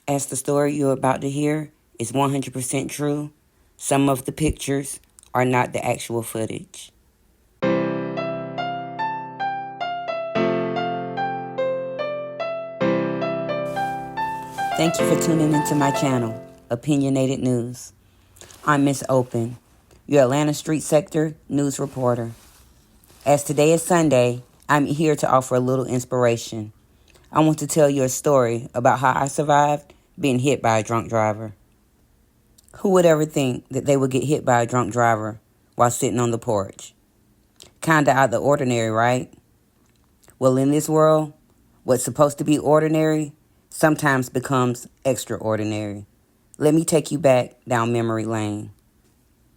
As the story you're about to hear is 100% true, some of the pictures are not the actual footage. Thank you for tuning into my channel, Opinionated News. I'm Miss Open, your Atlanta Street Sector news reporter. As today is Sunday, I'm here to offer a little inspiration. I want to tell you a story about how I survived being hit by a drunk driver. Who would ever think that they would get hit by a drunk driver while sitting on the porch? Kinda out of the ordinary, right? Well, in this world, what's supposed to be ordinary sometimes becomes extraordinary. Let me take you back down memory lane.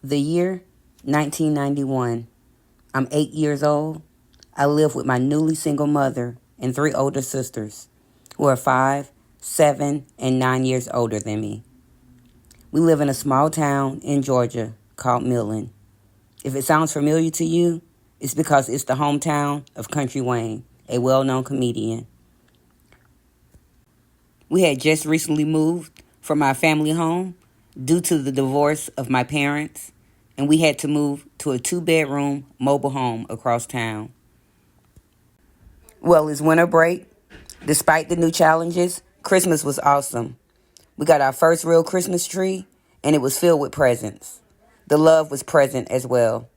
The year 1991. I'm 8 years old. I live with my newly single mother and 3 older sisters who are 5, 7, and 9 years older than me. We live in a small town in Georgia called Millen. If it sounds familiar to you, it's because it's the hometown of Country Wayne, a well-known comedian. We had just recently moved from our family home due to the divorce of my parents, and we had to move to a 2-bedroom mobile home across town. Well, it's winter break. Despite the new challenges, Christmas was awesome. We got our first real Christmas tree, and it was filled with presents. The love was present as well.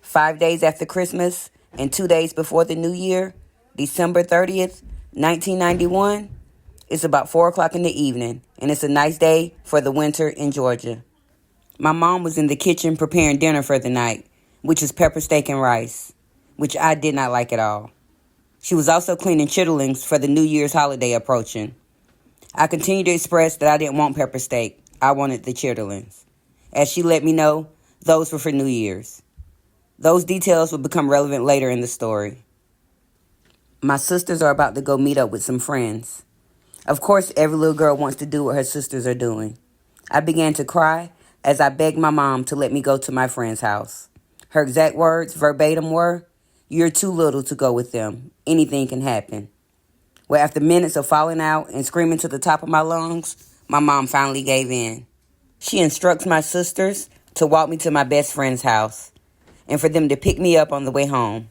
5 days after Christmas and 2 days before the new year, December 30th, 1991, it's about 4 o'clock in the evening, and it's a nice day for the winter in Georgia. My mom was in the kitchen preparing dinner for the night, which was pepper steak and rice, which I did not like at all. She was also cleaning chitterlings for the New Year's holiday approaching. I continued to express that I didn't want pepper steak. I wanted the chitterlings. As she let me know, those were for New Year's. Those details will become relevant later in the story. My sisters are about to go meet up with some friends. Of course, every little girl wants to do what her sisters are doing. I began to cry as I begged my mom to let me go to my friend's house. Her exact words verbatim were, "You're too little to go with them. Anything can happen." Well, after minutes of falling out and screaming to the top of my lungs, my mom finally gave in. She instructs my sisters to walk me to my best friend's house and for them to pick me up on the way home.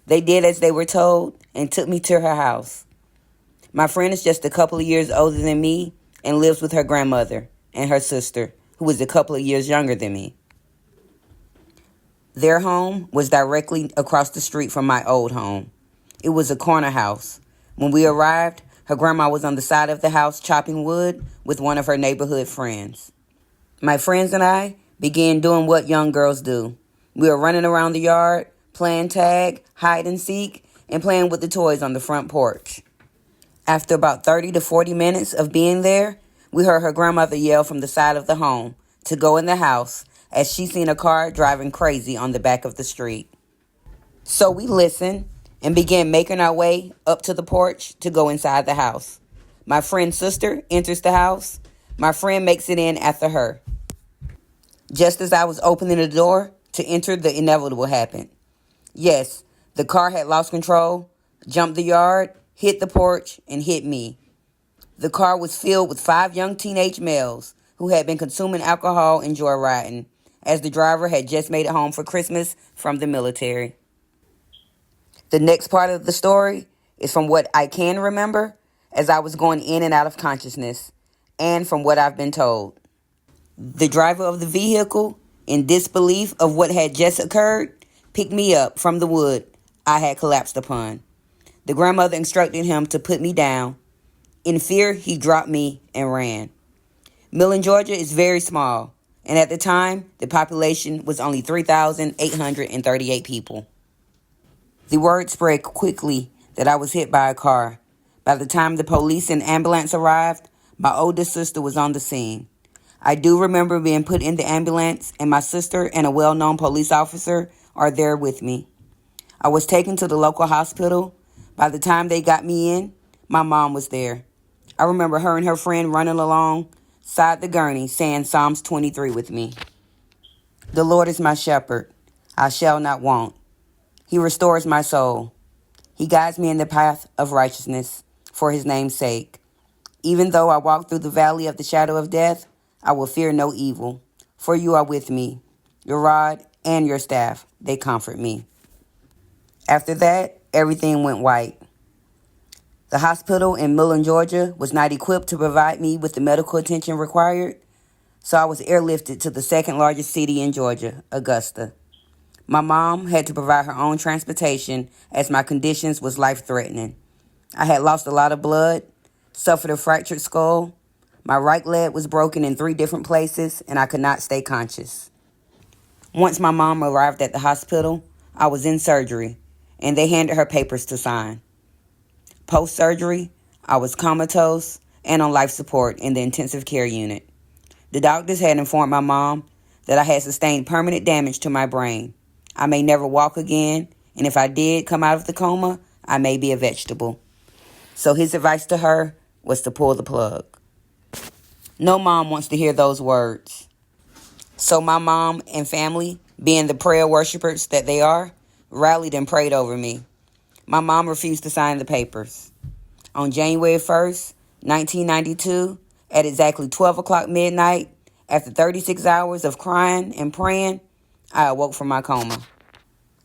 They did as they were told and took me to her house. My friend is just a couple of years older than me and lives with her grandmother and her sister, who is a couple of years younger than me. Their home was directly across the street from my old home. It was a corner house. When we arrived, her grandma was on the side of the house chopping wood with one of her neighborhood friends. My friends and I began doing what young girls do. We were running around the yard, playing tag, hide and seek, and playing with the toys on the front porch. After about 30 to 40 minutes of being there, we heard her grandmother yell from the side of the home to go in the house as she seen a car driving crazy on the back of the street. So we listened and began making our way up to the porch to go inside the house. My friend's sister enters the house. My friend makes it in after her. Just as I was opening the door to enter, the inevitable happened. Yes, the car had lost control, jumped the yard, hit the porch, and hit me. The car was filled with 5 young teenage males who had been consuming alcohol and joyriding, as the driver had just made it home for Christmas from the military. The next part of the story is from what I can remember as I was going in and out of consciousness, and from what I've been told. The driver of the vehicle, in disbelief of what had just occurred, picked me up from the wood I had collapsed upon. The grandmother instructed him to put me down. In fear, he dropped me and ran. Millen, Georgia is very small, and at the time, the population was only 3,838 people. The word spread quickly that I was hit by a car. By the time the police and ambulance arrived, my oldest sister was on the scene. I do remember being put in the ambulance, and my sister and a well-known police officer are there with me. I was taken to the local hospital. By the time they got me in, my mom was there. I remember her and her friend running alongside the gurney saying Psalms 23 with me. The Lord is my shepherd. I shall not want. He restores my soul. He guides me in the path of righteousness for his name's sake. Even though I walk through the valley of the shadow of death, I will fear no evil, for you are with me. Your rod and your staff, they comfort me. After that, everything went white. The hospital in Millen, Georgia was not equipped to provide me with the medical attention required, so I was airlifted to the second largest city in Georgia, Augusta. My mom had to provide her own transportation as my conditions was life-threatening. I had lost a lot of blood, suffered a fractured skull, my right leg was broken in 3 different places, and I could not stay conscious. Once my mom arrived at the hospital, I was in surgery, and they handed her papers to sign. Post-surgery, I was comatose and on life support in the intensive care unit. The doctors had informed my mom that I had sustained permanent damage to my brain. I may never walk again, and if I did come out of the coma, I may be a vegetable. So his advice to her was to pull the plug. No mom wants to hear those words. So my mom and family, being the prayer worshipers that they are, rallied and prayed over me. My mom refused to sign the papers. On January 1st, 1992, at exactly 12 o'clock midnight, after 36 hours of crying and praying, I awoke from my coma.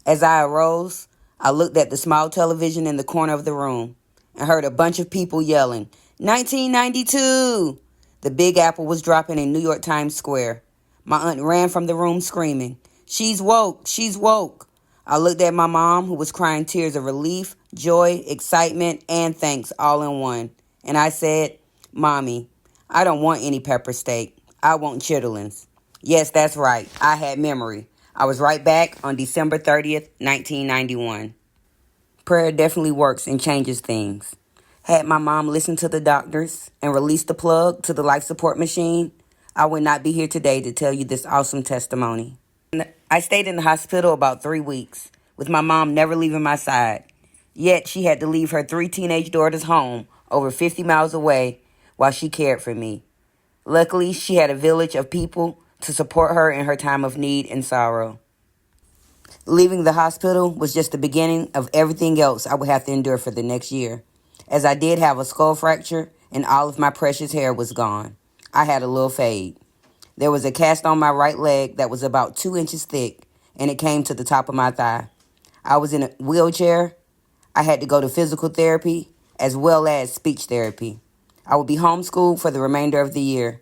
As I arose, I looked at the small television in the corner of the room and heard a bunch of people yelling, 1992! The Big Apple was dropping in New York Times Square. My aunt ran from the room screaming, "She's woke! She's woke!" I looked at my mom, who was crying tears of relief, joy, excitement, and thanks all in one. And I said, "Mommy, I don't want any pepper steak. I want chitterlings." Yes, that's right. I had memory. I was right back on December 30th, 1991. Prayer definitely works and changes things. Had my mom listened to the doctors and released the plug to the life support machine, I would not be here today to tell you this awesome testimony. I stayed in the hospital about 3 weeks, with my mom never leaving my side. Yet she had to leave her 3 teenage daughters home over 50 miles away while she cared for me. Luckily, she had a village of people to support her in her time of need and sorrow. Leaving the hospital was just the beginning of everything else I would have to endure for the next year, as I did have a skull fracture and all of my precious hair was gone. I had a little fade. There was a cast on my right leg that was about 2 inches thick, and it came to the top of my thigh. I was in a wheelchair. I had to go to physical therapy as well as speech therapy. I would be homeschooled for the remainder of the year.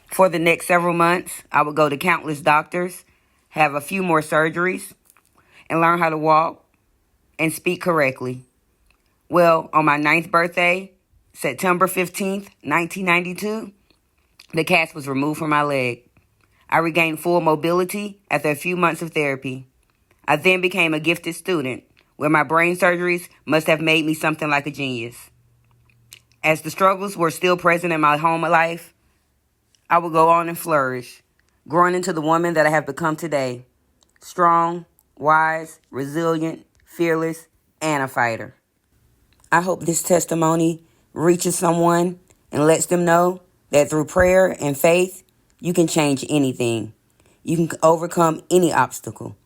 For the next several months, I would go to countless doctors, have a few more surgeries, and learn how to walk and speak correctly. Well, on my 9th birthday, September 15th, 1992, the cast was removed from my leg. I regained full mobility after a few months of therapy. I then became a gifted student, where my brain surgeries must have made me something like a genius. As the struggles were still present in my home life, I would go on and flourish, growing into the woman that I have become today. Strong, wise, resilient, fearless, and a fighter. I hope this testimony reaches someone and lets them know that through prayer and faith, you can change anything. You can overcome any obstacle.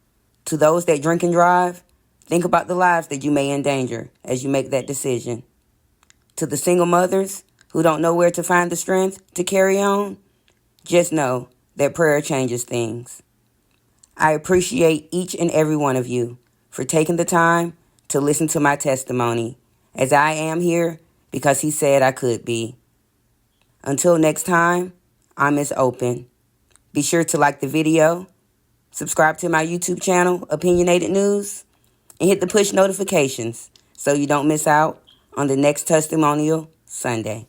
To those that drink and drive, think about the lives that you may endanger as you make that decision. To the single mothers who don't know where to find the strength to carry on, just know that prayer changes things. I appreciate each and every one of you for taking the time to listen to my testimony, as I am here because he said I could be. Until next time, I'm Miss Open. Be sure to like the video, subscribe to my YouTube channel, Opinionated News, and hit the push notifications so you don't miss out on the next testimonial Sunday.